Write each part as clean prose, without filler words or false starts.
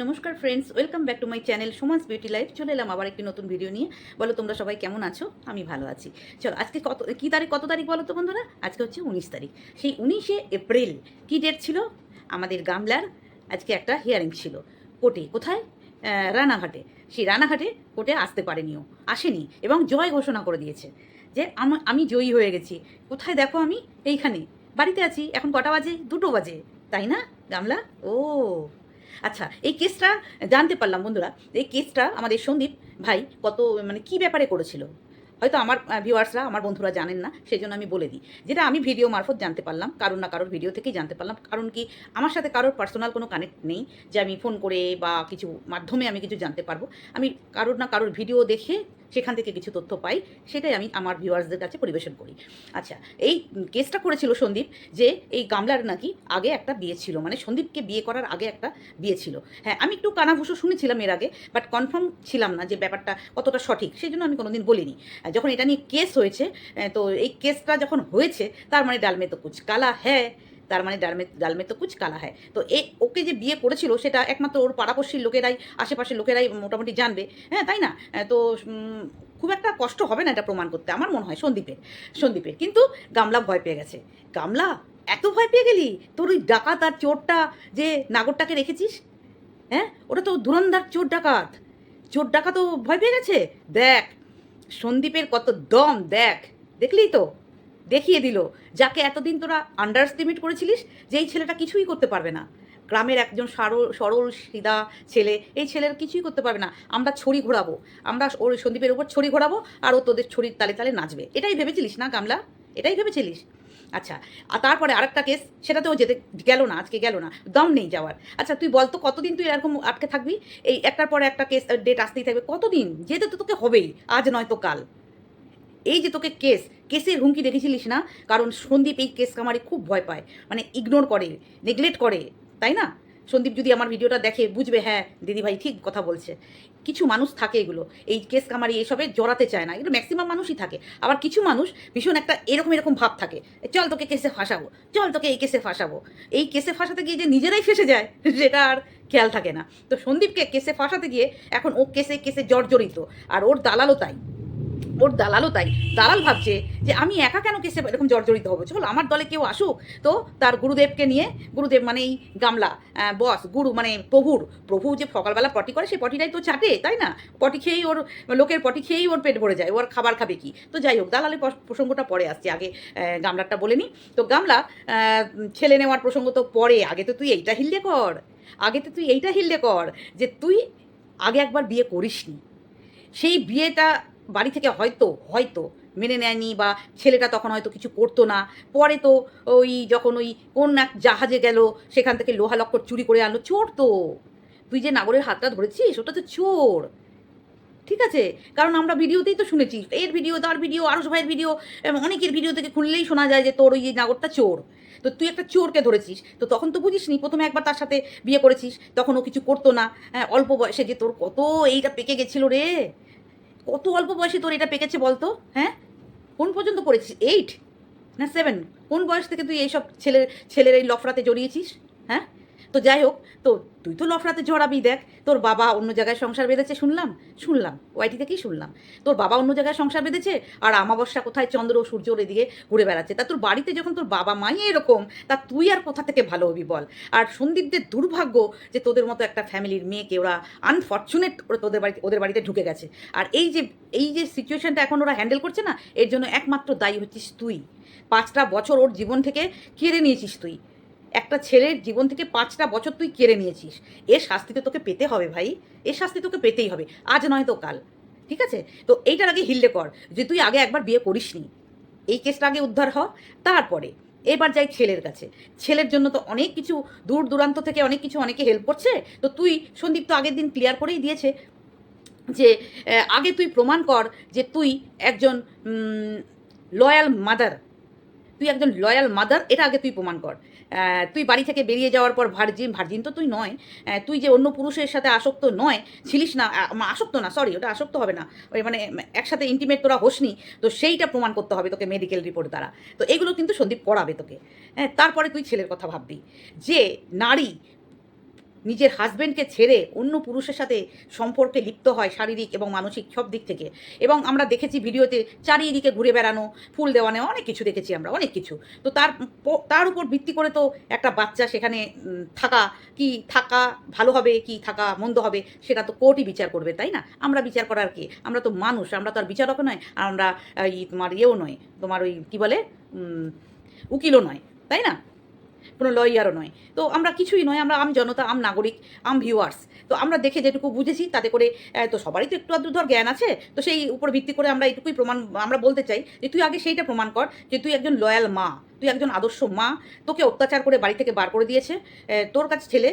নমস্কার friends, welcome back to my channel সুমনস beauty life. চলে এলাম আবার একটি নতুন ভিডিও নিয়ে। বলো তোমরা সবাই কেমন আছো? আমি ভালো আছি। চলো আজকে কত তারিখ বলো তো বন্ধুরা? আজকে হচ্ছে 19 তারিখ। সেই 19শে এপ্রিল কী ডেট ছিল? আমাদের গামলার আজকে একটা হিয়ারিং ছিল কোর্টে। কোথায়? রানাঘাটে। সেই রানাঘাটে কোর্টে আসতে পারেনিও, আসেনি এবং জয় ঘোষণা করে দিয়েছে যে আমি জয়ী হয়ে গেছি। কোথায় দেখো, আমি এইখানে বাড়িতে আছি। এখন কটা বাজে? 2টো বাজে, তাই না গামলা? ও আচ্ছা, এই কেসটা জানতে পারলাম বন্ধুরা। এই কেসটা আমাদের সন্দীপ ভাই কত মানে কী ব্যাপারে করেছিল, হয়তো আমার ভিউয়ার্সরা, আমার বন্ধুরা জানেন না, সেই জন্য আমি বলে দিই। যেটা আমি ভিডিও মারফত জানতে পারলাম, কারোর না কারোর ভিডিও থেকেই জানতে পারলাম। কারণ কি, আমার সাথে কারোর পার্সোনাল কোনো কানেক্ট নেই যে আমি ফোন করে বা কিছু মাধ্যমে আমি কিছু জানতে পারবো। আমি কারোর না কারোর ভিডিও দেখে সেখান থেকে কিছু তথ্য পাই, সেটাই আমি আমার ভিউয়ার্সদের কাছে পরিবেশন করি। আচ্ছা, এই কেসটা করেছিল সন্দীপ যে এই গামলার নাকি আগে একটা বিয়ে ছিল, মানে সন্দীপকে বিয়ে করার আগে একটা বিয়ে ছিল। হ্যাঁ, আমি একটু কানাঘুষো শুনেছিলাম এর আগে, বাট কনফার্ম ছিলাম না যে ব্যাপারটা কতটা সঠিক, সেই জন্য আমি কোনোদিন বলিনি। যখন এটা নিয়ে কেস হয়েছে, তো এই কেসটা যখন হয়েছে, তার মানে ডালমে তো কুছ কালা হ্যায়, তার মানে ডালমে ডালমে তো কুছ কালা হ্যায়। তো ওকে যে বিয়ে করেছিল সেটা একমাত্র ওর পাড়াপড়শির লোকেরাই, আশেপাশের লোকেরাই মোটামুটি জানবে, হ্যাঁ তাই না? তো খুব একটা কষ্ট হবে না এটা প্রমাণ করতে, আমার মনে হয় সন্দীপের কিন্তু গামলা ভয় পেয়ে গেছে। গামলা, এত ভয় পেয়ে গেলি? তোর ওই ডাকাত আর চোরটা, যে নাগরটাকে রেখেছিস, হ্যাঁ ওটা তো ধুরন্ধর চোর ডাকাতও ভয় পেয়ে গেছে। দেখ সন্দীপের কত দম, দেখলি তো, দেখিয়ে দিল। যাকে এতদিন তোরা আন্ডার এস্টিমেট করেছিলিস যে এই ছেলেটা কিছুই করতে পারবে না, গ্রামের একজন সরল সিধা ছেলে, এই ছেলের কিছুই করতে পারবে না, আমরা ছড়ি ঘোরাবো, আমরা ওর সন্দীপের উপর ছড়ি ঘোরাবো আর ও তোদের ছড়ির তালে তালে নাচবে। এটাই ভেবেছিলিস না গামলা? এটাই ভেবেছিলিস? আচ্ছা, আর তারপরে আরেকটা কেস, সেটাতেও যেতে গেল না, আজকে গেল না, দম নেই যাওয়ার। আচ্ছা তুই বলতো কতদিন তুই এরকম আটকে থাকবি? এই একটার পরে একটা কেস ডেট আসতেই থাকবে, কতদিন? যেতে তো তোকে হবেই, আজ নয়তো কাল। এই যে তোকে কেসের হুমকি দেখেছিলিস না? কারণ সন্দীপ এই কেস কামারি খুব ভয় পায়, মানে ইগনোর করে, নেগলেক্ট করে, তাই না? সন্দীপ যদি আমার ভিডিওটা দেখে বুঝবে, হ্যাঁ দিদিভাই ঠিক কথা বলছে। কিছু মানুষ থাকে এগুলো, এই কেস কামারি এসবে জড়াতে চায় না, এগুলো ম্যাক্সিমাম মানুষই থাকে। আবার কিছু মানুষ ভীষণ একটা এরকম ভাব থাকে, চল তোকে কেসে ফাঁসাবো, চল তোকে এই কেসে ফাঁসাবো। এই কেসে ফাঁসাতে গিয়ে যে নিজেরাই ফেসে যায় সেটা আর খেয়াল থাকে না। তো সন্দীপকে কেসে ফাঁসাতে গিয়ে এখন ও কেসে জর্জরিত, আর ওর দালালও তাই। দালাল ভাবছে যে আমি একা কেন কেসে এরকম জর্জরিত হবো, চল আমার দলে কেউ আসুক। তো তার গুরুদেবকে নিয়ে, গুরুদেব মানে এই গামলা, বস গুরু মানে প্রভু যে সকালবেলা পটি করে সেই পটিটাই তো চাটে, তাই না? পটি খেয়েই ওর, লোকের পটি খেয়েই ওর পেট ভরে যায়, ওর খাবার খাবে কি? তো যাই হোক, দালালের প্রসঙ্গটা পরে আসছে, আগে গামলারটা বলে নি। তো গামলা ছেলে নেওয়ার প্রসঙ্গ তো পরে, আগে তো তুই এইটা হিল্লে কর যে তুই আগে একবার বিয়ে করিসনি। সেই বিয়েটা বাড়ি থেকে হয়তো হয়তো মেনে নেয়নি, বা ছেলেটা তখন হয়তো কিছু করতো না। পরে তো ওই যখন ওই কোন এক জাহাজে গেল, সেখান থেকে লোহা লক্কর চুরি করে আনলো, চোর তো। তুই যে নাগরের হাতটা ধরেছিস ওটা তো চোর, ঠিক আছে? কারণ আমরা ভিডিওতেই তো শুনেছি, এর ভিডিও, তার ভিডিও, আরস ভাইয়ের ভিডিও, অনেকের ভিডিও থেকে খুললেই শোনা যায় যে তোর ওই নাগরটা চোর। তো তুই একটা চোরকে ধরেছিস, তো তখন তো বুঝিসনি, প্রথমে একবার তার সাথে বিয়ে করেছিস, তখন ও কিছু করতো না। হ্যাঁ, অল্প বয়সে যে তোর কত এইটা পেকে গেছিল রে, কত অল্প বয়সে তোর এটা পেকেছে বলতো? হ্যাঁ, কোন পর্যন্ত পড়েছিস? 8 না 7? কোন বয়স থেকে তুই এইসব ছেলের এই লফড়াতে জড়িয়েছিস? হ্যাঁ, তো যাই হোক, তো তুই তো লফড়াতে জড়াবি। দেখ, তোর বাবা অন্য জায়গায় সংসার বেঁধেছে, শুনলাম ওয়াইটি থেকেই শুনলাম। তোর বাবা অন্য জায়গায় সংসার বেঁধেছে, আর আমাবস্যা কোথায়, চন্দ্র সূর্যর এদিকে ঘুরে বেড়াচ্ছে। তা তোর বাড়িতে যখন তোর বাবা মাই এরকম, তা তুই আর কোথা থেকে ভালো হবি বল? আর সন্দীপদের দুর্ভাগ্য যে তোদের মতো একটা ফ্যামিলির মেয়েকে ওরা আনফর্চুনেট ওরা ওদের বাড়িতে ঢুকে গেছে। আর এই যে সিচুয়েশনটা এখন ওরা হ্যান্ডেল করছে না, এর জন্য একমাত্র দায়ী হচ্ছিস তুই। 5টা বছর ওর জীবন থেকে কেড়ে নিয়েছিস তুই, একটা ছেলের জীবন থেকে 5টা বছর তুই কেড়ে নিয়েছিস। এর শাস্তি তো তোকে পেতে হবে ভাই, এর শাস্তি তোকে পেতেই হবে, আজ নয় তো কাল, ঠিক আছে? তো এইটার আগে হিল্লে কর যে তুই আগে একবার বিয়ে করিসনি, এই কেসটা আগে উদ্ধার হ। তারপরে এবার যাই ছেলের কাছে। ছেলের জন্য তো অনেক কিছু, দূর দূরান্ত থেকে অনেক কিছু অনেকে হেল্প করছে। তো তুই, সন্দীপ তো আগের দিন ক্লিয়ার করেই দিয়েছে যে আগে তুই প্রমাণ কর যে তুই একজন লয়াল মাদার, এটা আগে তুই প্রমাণ কর। তুই বাড়ি থেকে বেরিয়ে যাওয়ার পর ভার্জিন তো তুই নয়। তুই যে অন্য পুরুষের সাথে আসক্ত নয়, ছিলিস না, আসক্ত না, সরি ওটা আসক্ত হবে না, ওই মানে একসাথে ইন্টিমেট তোরা হোসনি, তো সেইটা প্রমাণ করতে হবে তোকে মেডিকেল রিপোর্ট দ্বারা। তো এগুলো কিন্তু সন্দীপ করাবে তোকে। হ্যাঁ, তারপরে তুই ছেলের কথা ভাববি যে নারী নিজের হাজব্যান্ডকে ছেড়ে অন্য পুরুষের সাথে সম্পর্কে লিপ্ত হয় শারীরিক এবং মানসিক সব দিক থেকে। এবং আমরা দেখেছি ভিডিওতে চারিদিকে ঘুরে বেড়ানো, ফুল দেওয়া নেওয়া, অনেক কিছু দেখেছি আমরা, অনেক কিছু। তো তার উপর ভিত্তি করে তো একটা বাচ্চা সেখানে থাকা ভালো হবে কি থাকা মন্দ হবে সেটা তো কোর্টই বিচার করবে, তাই না? আমরা বিচার করার কি? আমরা তো মানুষ, আমরা তো আর বিচারকও নয়, আর আমরা তোমার ইয়েও নয়, তোমার ওই কী বলে, উকিলও নয়, তাই না? কোনো লয়ারও নয়। তো আমরা কিছুই নয়, আমরা আম জনতা, আম নাগরিক, আম ভিউয়ার্স। তো আমরা দেখে যেটুকু বুঝেছি তাতে করে তো সবারই তো একটু আধটু ধর জ্ঞান আছে। তো সেই উপর ভিত্তি করে আমরা এইটুকুই আমরা বলতে চাই যে তুই আগে সেইটা প্রমাণ কর যে তুই একজন লয়াল মা, তুই একজন আদর্শ মা। তোকে অত্যাচার করে বাড়ি থেকে বার করে দিয়েছে তোর কাছে ছেলে,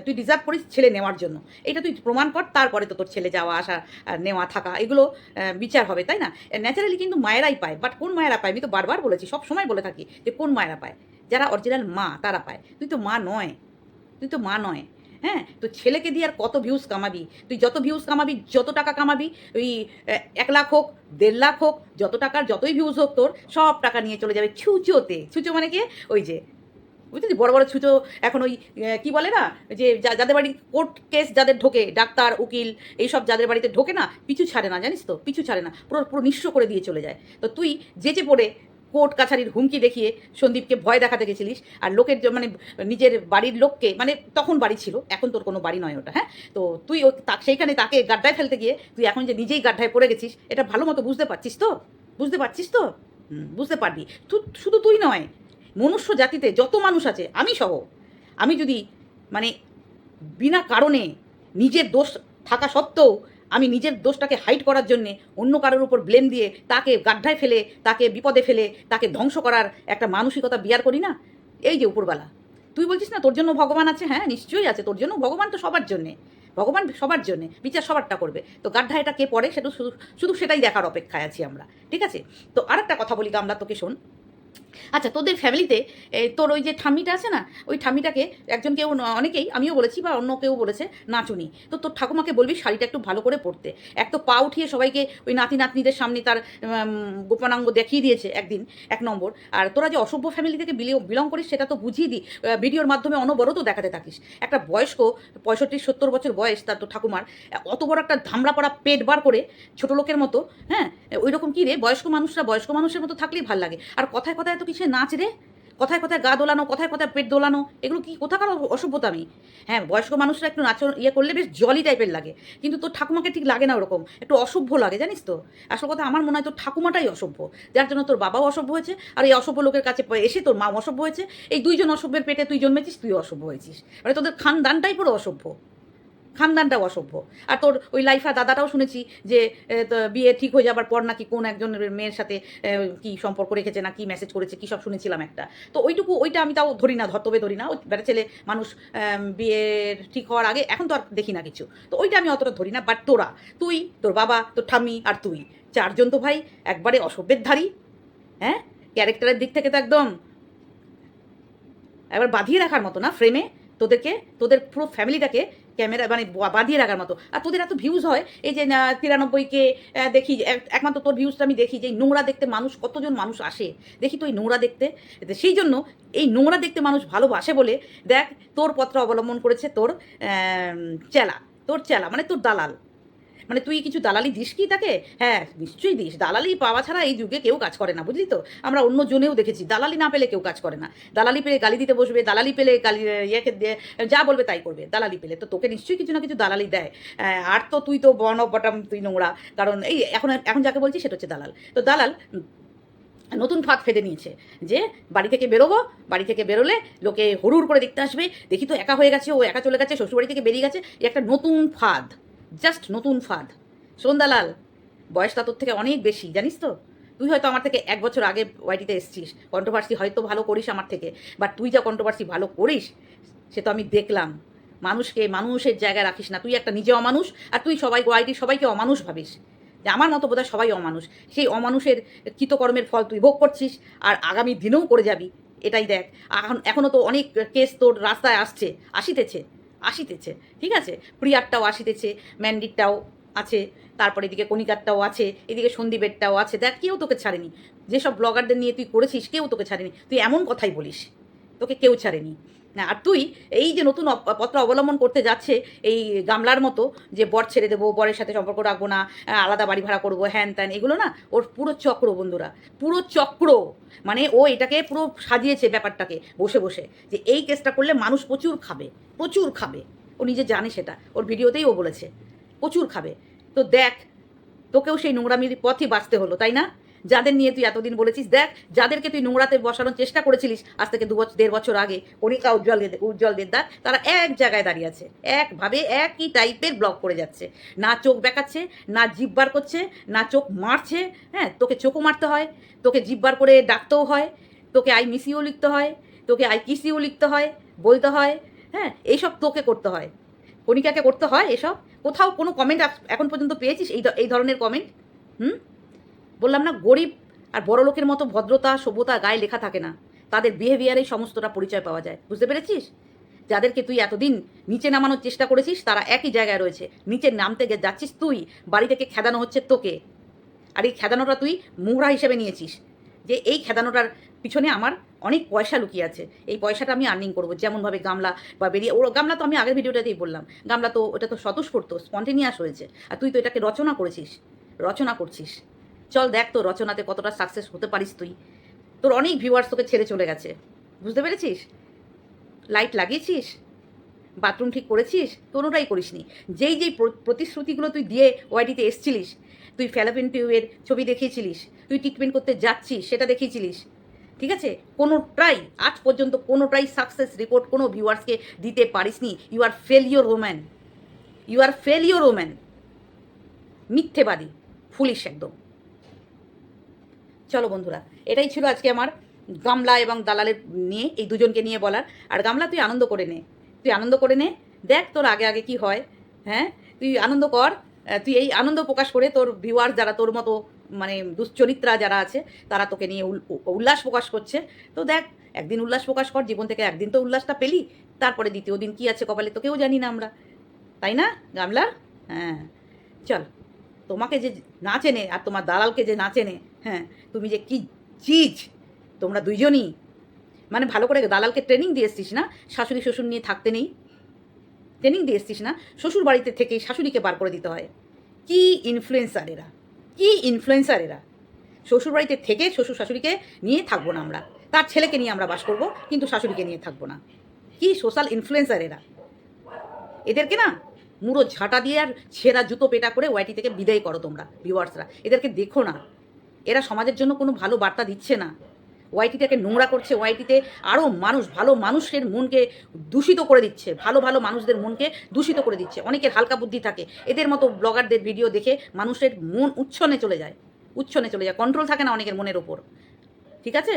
তুই ডিজার্ভ করিস ছেলে নেওয়ার জন্য। এইটা তুই প্রমাণ কর, তারপরে তো তোর ছেলে যাওয়া আসা, নেওয়া থাকা এগুলো বিচার হবে, তাই না? ন্যাচারালি কিন্তু মায়েরাই পায়, বাট কোন মায়েরা পায়? আমি তো বারবার বলেছি, সব সময় বলে থাকি যে কোন মায়েরা পায়। যারা অরিজিনাল মা তারা পায়। তুই তো মা নয়, তুই তো মা নয়। হ্যাঁ, তো ছেলেকে দিয়ে আর কত ভিউজ কামাবি? তুই যত ভিউজ কামাবি, যত টাকা কামাবি, ওই 1 লাখ হোক, 1.5 লাখ হোক, যত টাকার যতই ভিউজ হোক তোর, সব টাকা নিয়ে চলে যাবে ছুঁচোতে। ছুঁচো মানে কি? ওই যে বুঝলি, বড় বড় ছুঁচো এখন ওই কী বলে না, যে যাদের বাড়ি কোর্ট কেস যাদের ঢোকে, ডাক্তার উকিল এইসব যাদের বাড়িতে ঢোকে না, পিছু ছাড়ে না, জানিস তো? পিছু ছাড়ে না, পুরো পুরো নিঃস্ব করে দিয়ে চলে যায়। তো তুই যেচে পড়ে কোর্ট কাছারির হুমকি দেখিয়ে সন্দীপকে ভয় দেখাতে গেছিলিস, আর লোকের মানে নিজের বাড়ির লোককে, মানে তখন বাড়ি ছিল, এখন তোর কোনো বাড়ি নয় ওটা, হ্যাঁ? তো তুই সেইখানে তাকে গাড্ডায় ফেলতে গিয়ে তুই এখন যে নিজেই গাড্ডায় পড়ে গেছিস, এটা ভালো মতো বুঝতে পারছিস তো? বুঝতে পারছিস তো? বুঝতে পারবি। শুধু তুই নয়, মনুষ্য জাতিতে যত মানুষ আছে, আমি সহ, আমি যদি মানে বিনা কারণে নিজের দোষ থাকা সত্ত্বেও আমি নিজের দোষটাকে হাইড করার জন্যে অন্য কারোর উপর ব্লেম দিয়ে তাকে গাড্ডায় ফেলে, তাকে বিপদে ফেলে, তাকে ধ্বংস করার একটা মানসিকতা বিয়ার করি না, এই যে উপরবেলা। তুই বলছিস না তোর জন্য ভগবান আছে, হ্যাঁ নিশ্চয়ই আছে তোর জন্য ভগবান, তো সবার জন্যে ভগবান, সবার জন্যে বিচার সবারটা করবে। তো গাড্ডায় এটা কে পড়ে সেটা শুধু শুধু সেটাই দেখার অপেক্ষায় আছি আমরা, ঠিক আছে? তো আরেকটা কথা বলি গামলা তোকে, শোন। আচ্ছা, তোদের ফ্যামিলিতে তোর ওই যে ঠাম্মিটা আছে না, ওই ঠাম্মিটাকে একজন কেউ, অনেকেই, আমিও বলেছি বা অন্য কেউ বলেছে, নাচুনি। তো তোর ঠাকুমাকে বলবি শাড়িটা একটু ভালো করে পরতে। এক তো পা উঠিয়ে সবাইকে ওই নাতি নাতনিদের সামনে তার গোপনাঙ্গ দেখিয়ে দিয়েছে একদিন, 1 নম্বর। আর তোরা যে অসভ্য ফ্যামিলি থেকে বিলং করিস সেটা তো বুঝিয়ে দিই, ভিডিওর মাধ্যমে অনবরত দেখাতে থাকিস। একটা বয়স্ক 65-70 বছর বয়স তার তো ঠাকুমার, অত বড় একটা ধামড়া পড়া পেট বার করে ছোটো লোকের মতো, হ্যাঁ ওই রকম কী রে, বয়স্ক মানুষরা বয়স্ক মানুষের মতো থাকলেই ভাল লাগে। আর কথায় কথায় তো কিসে নাচ রে, কথায় কথায় গা দোলানো, কথায় কথায় পেট দোলানো, এগুলো কি কোথাকার অসভ্যতামি? হ্যাঁ, বয়স্ক মানুষরা একটু নাচ করলে বেশ জলি টাইপের লাগে, কিন্তু তোর ঠাকুমাকে ঠিক লাগে না ওরকম, একটু অসভ্য লাগে, জানিস তো? আসল কথা আমার মনে হয় তোর ঠাকুমাটাই অসভ্য, যার জন্য তোর বাবাও অসভ্য হয়েছে, আর এই অসভ্য লোকের কাছে এসে তোর মা অসভ্য হয়েছে। এই দুইজন অসভ্যের পেটে তুই জন্মেছিস, তুই অসভ্য হয়েছিস, মানে তোদের খানদানটাই পুরো অসভ্য, খানদানটাও অসভ্য। আর তোর ওই লাইফা দাদাটাও শুনেছি যে বিয়ে ঠিক হয়ে যাবার পর নাকি কোন একজন মেয়ের সাথে কি সম্পর্ক রেখেছে না কি মেসেজ করেছে কী সব শুনেছিলাম একটা। তো ওইটা আমি তাও ধরি না, তবে ধরি না, ওই বেটা ছেলে মানুষ বিয়ের ঠিক হওয়ার আগে, এখন তো আর দেখি না কিছু, তো ওইটা আমি অতটা ধরি না। বাট তুই, তোর বাবা, তোর ঠাম্মি আর তুই, 4জন তো ভাই একবারে অসভ্যের ধারী। হ্যাঁ, ক্যারেক্টারের দিক থেকে তো একদম একবার বাঁধিয়ে রাখার মতো না ফ্রেমে, তোদের পুরো ফ্যামিলিটাকে ক্যামেরা মানে বাঁধিয়ে রাখার মতো। আর তোদের এত ভিউজ হয়, এই যে 93কে দেখি, একমাত্র তোর ভিউজটা আমি দেখি যে নোংরা দেখতে মানুষ, কতজন মানুষ আসে দেখি তো এই নোংরা দেখতে। সেই জন্য এই নোংরা দেখতে মানুষ ভালোবাসে বলে দেখ তোর পথটা অবলম্বন করেছে তোর চেলা মানে তোর দালাল। মানে তুই কিছু দালালি দিস কি তাকে? হ্যাঁ নিশ্চয়ই দিস। দালালি পাওয়া ছাড়া এই যুগে কেউ কাজ করে না, বুঝলি তো? আমরা অন্য জনেও দেখেছি দালালি না পেলে কেউ কাজ করে না। দালালি পেলে গালি দিতে বসবে, দালালি পেলে গালি ইয়েকে যা বলবে তাই করবে দালালি পেলে। তো তোকে নিশ্চয়ই কিছু না কিছু দালালি দেয়। আর তো তুই তো বন অফ বটম, তুই নোংরা। কারণ এই এখন যাকে বলছি সেটা হচ্ছে দালাল। তো দালাল নতুন ফাঁদ ফেঁদে নিয়েছে যে বাড়ি থেকে বেরোবো, বাড়ি থেকে বেরোলে লোকে হুড়ুর করে দেখতে আসবে, দেখি তো একা হয়ে গেছে, ও একা চলে গেছে, শ্বশুরবাড়ি থেকে বেরিয়ে গেছে, একটা নতুন ফাঁদ, জাস্ট নতুন ফাঁদ। সন্ধ্যালাল, বয়সটা তোর থেকে অনেক বেশি, জানিস তো? তুই হয়তো আমার থেকে 1 বছর আগে ওয়াইটিতে এসছিস, কন্ট্রোভার্সি হয়তো ভালো করিস আমার থেকে, বাট তুই যা কন্ট্রোভার্সি ভালো করিস সে তো আমি দেখলাম। মানুষকে মানুষের জায়গায় রাখিস না, তুই একটা নিজে অমানুষ, আর তুই ওয়াইটির সবাইকে অমানুষ ভাবিস, যে আমার মতো বোধহয় সবাই অমানুষ। সেই অমানুষের কৃতকর্মের ফল তুই ভোগ করছিস, আর আগামী দিনেও করে যাবি। এটাই দেখ, এখনও তো অনেক কেস তোর রাস্তায় আসিতেছে, ঠিক আছে? প্রিয়ারটাও আসিতেছে, ম্যান্ডিরটাও আছে, তারপরে এদিকে কণিকারটাও আছে, এদিকে সন্দীপেরটাও আছে। দেখ কেউ তোকে ছাড়েনি, যেসব ব্লগারদের নিয়ে তুই করেছিস কেউ তোকে ছাড়েনি। তুই এমন কথাই বলিস, তোকে কেউ ছাড়েনি। না, আর তুই এই যে নতুন পত্র অবলম্বন করতে যাচ্ছে এই গামলার মতো, যে বর ছেড়ে দেবো, বরের সাথে সম্পর্ক রাখবো না, আলাদা বাড়ি ভাড়া করবো, হ্যান ত্যান, এগুলো না ওর পুরো চক্র বন্ধুরা, পুরো চক্র। মানে ও এটাকে পুরো সাজিয়েছে ব্যাপারটাকে বসে বসে, যে এই কেসটা করলে মানুষ প্রচুর খাবে, প্রচুর খাবে। ও নিজে জানে সেটা, ওর ভিডিওতেই ও বলেছে প্রচুর খাবে। তো দেখ, তোকেও সেই নোংরামির পথই বাঁচতে হলো, তাই না? যাদের নিয়ে তুই এতদিন বলেছিস, দেখ যাদেরকে তুই নোংরাতে বসানোর চেষ্টা করেছিলিস আজ থেকে 1.5 বছর আগে, কণিকা, উজ্জ্বল দেবদার, তারা এক জায়গায় দাঁড়িয়ে আছে, একভাবে একই টাইপের ব্লগ করে যাচ্ছে। না চোখ বেঁকাচ্ছে, না জিভ বার করছে, না চোখ মারছে। হ্যাঁ, তোকে চোখও মারতে হয়, তোকে জিভ বার করে ডাকতেও হয়, তোকে আই মিস ইউ লিখতে হয়, তোকে আই কিস ইউ লিখতে হয়, বলতে হয়। হ্যাঁ, এইসব তোকে করতে হয়, কণিকাকে করতে হয় এসব। কোথাও কোনো কমেন্ট এখন পর্যন্ত পেয়েছিস এই ধরনের কমেন্ট? বললাম না, গরিব আর বড় লোকের মতো ভদ্রতা সভ্যতা গায়ে লেখা থাকে না, তাদের বিহেভিয়ারেই সমস্তটা পরিচয় পাওয়া যায়। বুঝতে পেরেছিস? যাদেরকে তুই এতদিন নিচে নামানোর চেষ্টা করেছিস তারা একই জায়গায় রয়েছে, নিচে নামতে যাচ্ছিস তুই, বাড়ি থেকে খেদানো হচ্ছে তোকে। আর এই খেদানোটা তুই মোহরা হিসেবে নিয়েছিস, যে এই খেদানোটার পিছনে আমার অনেক পয়সা লুকিয়ে আছে, এই পয়সাটা আমি আর্নিং করবো। যেমনভাবে গামলা বা বেরিয়ে, ওর গামলা তো আমি আগের ভিডিওটাতেই বললাম, গামলা তো ওটা তো স্বতঃস্ফূর্ত স্পন্টেনিয়াস হয়েছে, আর তুই তো এটাকে রচনা করেছিস, রচনা করছিস। চল দেখ তো রচনাতে কতটা সাকসেস হতে পারিস তুই। তোর অনেক ভিউয়ার্স তোকে ছেড়ে চলে গেছে, বুঝতে পেরেছিস? লাইট লাগিয়েছিস, বাথরুম ঠিক করেছিস, কোনোটাই করিসনি। যেই প্রতিশ্রুতিগুলো তুই দিয়ে ওয়াইটিতে এসছিলিস, তুই ফ্যালোপিন টিউবের ছবি দেখিয়েছিলিস, তুই ট্রিটমেন্ট করতে যাচ্ছিস সেটা দেখিয়েছিলিস, ঠিক আছে? কোনোটাই আজ পর্যন্ত কোনোটাই সাকসেস রিপোর্ট কোনো ভিউয়ার্সকে দিতে পারিসনি। You are failure woman, you are failure woman, মিথ্যেবাদী, ফুলিশ একদম। চলো বন্ধুরা, এটাই ছিল আজকে আমার গামলা এবং দালালের নিয়ে, এই দুজনকে নিয়ে বলার। আর গামলা, তুই আনন্দ করে নে, তুই আনন্দ করে নে, দেখ তোর আগে আগে কি হয়। হ্যাঁ, তুই আনন্দ কর। তুই এই আনন্দ প্রকাশ করে তোর ভিউয়ার যারা তোর মতো মানে দুশ্চরিত্রা যারা আছে তারা তোকে নিয়ে উল্লাস প্রকাশ করছে। তো দেখ, একদিন উল্লাস প্রকাশ কর, জীবন থেকে একদিন তো উল্লাসটা পেলি, তারপরে দ্বিতীয় দিন কী আছে কপালে তোকেও জানি না আমরা, তাই না গামলা? হ্যাঁ, চল। তোমাকে যে না চেনে আর তোমার দালালকে যে না চেনে, হ্যাঁ, তুমি যে কি চিজ তোমরা দুইজনই। মানে ভালো করে দালালকে ট্রেনিং দিয়ে এসছিস না, শাশুড়ি শ্বশুর নিয়ে থাকতে নেই, ট্রেনিং দিয়ে এসছিস না, শ্বশুর বাড়িতে থেকেই শাশুড়িকে বার করে দিতে হয়। কি ইনফ্লুয়েন্সার এরা, কি ইনফ্লুয়েন্সার এরা! শ্বশুর বাড়িতে থেকে শ্বশুর শাশুড়িকে নিয়ে থাকবো না আমরা, তার ছেলেকে নিয়ে আমরা বাস করবো, কিন্তু শাশুড়িকে নিয়ে থাকবো না। কি সোশ্যাল ইনফ্লুয়েন্সার এরা! এদেরকে না মুড়ো ঝাঁটা দিয়ে আর ছেঁড়া জুতো পেটা করে ওয়াইটি থেকে বিদায় করো তোমরা ভিউয়ার্সরা। এদেরকে দেখো না, এরা সমাজের জন্য কোনো ভালো বার্তা দিচ্ছে না, ওয়াইটিটাকে নোংরা করছে, ওয়াইটিতে আরও মানুষ, ভালো মানুষের মনকে দূষিত করে দিচ্ছে, ভালো ভালো মানুষদের মনকে দূষিত করে দিচ্ছে। অনেকের হালকা বুদ্ধি থাকে, এদের মতো ব্লগারদের ভিডিও দেখে মানুষের মন উচ্ছনে চলে যায়, উচ্ছনে চলে যায়, কন্ট্রোল থাকে না অনেকের মনের ওপর, ঠিক আছে?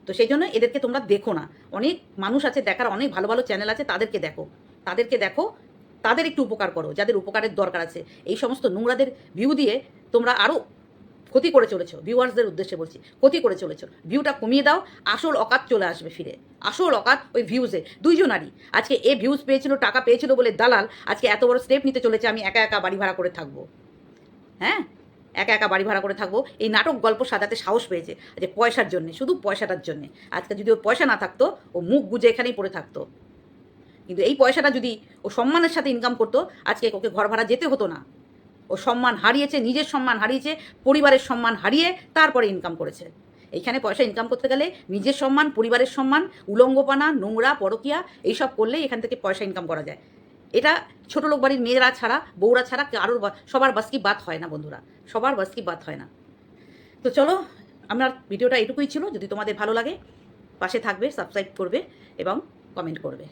তো সেই জন্য এদেরকে তোমরা দেখো না। অনেক মানুষ আছে দেখার, অনেক ভালো ভালো চ্যানেল আছে, তাদেরকে দেখো, তাদেরকে দেখো, তাদের একটু উপকার করো যাদের উপকারের দরকার আছে। এই সমস্ত নোংরাদের ভিউ দিয়ে তোমরা আরও ক্ষতি করে চলেছো, ভিউয়ার্সদের উদ্দেশ্যে বলছি, ক্ষতি করে চলেছো। ভিউটা কমিয়ে দাও, আসল অকাত চলে আসবে ফিরে, আসল অকাত ওই ভিউজে। দুইজনারই আজকে এ ভিউজ পেয়েছিল, টাকা পেয়েছিল বলে দালাল আজকে এত বড় স্টেপ নিতে চলেছে, আমি একা একা বাড়ি ভাড়া করে থাকবো। হ্যাঁ, একা একা বাড়ি ভাড়া করে থাকবো, এই নাটক গল্প সাজাতে সাহস পেয়েছে যে পয়সার জন্যে, শুধু পয়সাটার জন্যে। আজকে যদি ও পয়সা না থাকতো, ও মুখ গুজে এখানেই পড়ে থাকতো। কিন্তু এই পয়সাটা যদি ও সম্মানের সাথে ইনকাম করতো, আজকে ওকে ঘর ভাড়া যেতে হতো না। ও সম্মান হারিয়েছে, নিজের সম্মান হারিয়েছে, পরিবারের সম্মান হারিয়ে তারপরে ইনকাম করেছে। এইখানে পয়সা ইনকাম করতে গেলে নিজের সম্মান, পরিবারের সম্মান, উলঙ্গপানা, নোংরা, পরকিয়া এইসব করলেই এখান থেকে পয়সা ইনকাম করা যায়। এটা ছোটো লোক বাড়ির মেয়েরা ছাড়া, বউরা ছাড়া কারোর, সবার বাস কি বাত হয় না বন্ধুরা, সবার বাস কি বাত হয় না। তো চলো, আমার ভিডিওটা এটুকুই ছিল। যদি তোমাদের ভালো লাগে পাশে থাকবে, সাবস্ক্রাইব করবে এবং কমেন্ট করবে।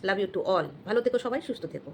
Love you to all. ভালো থেকো সবাই, সুস্থ থেকো।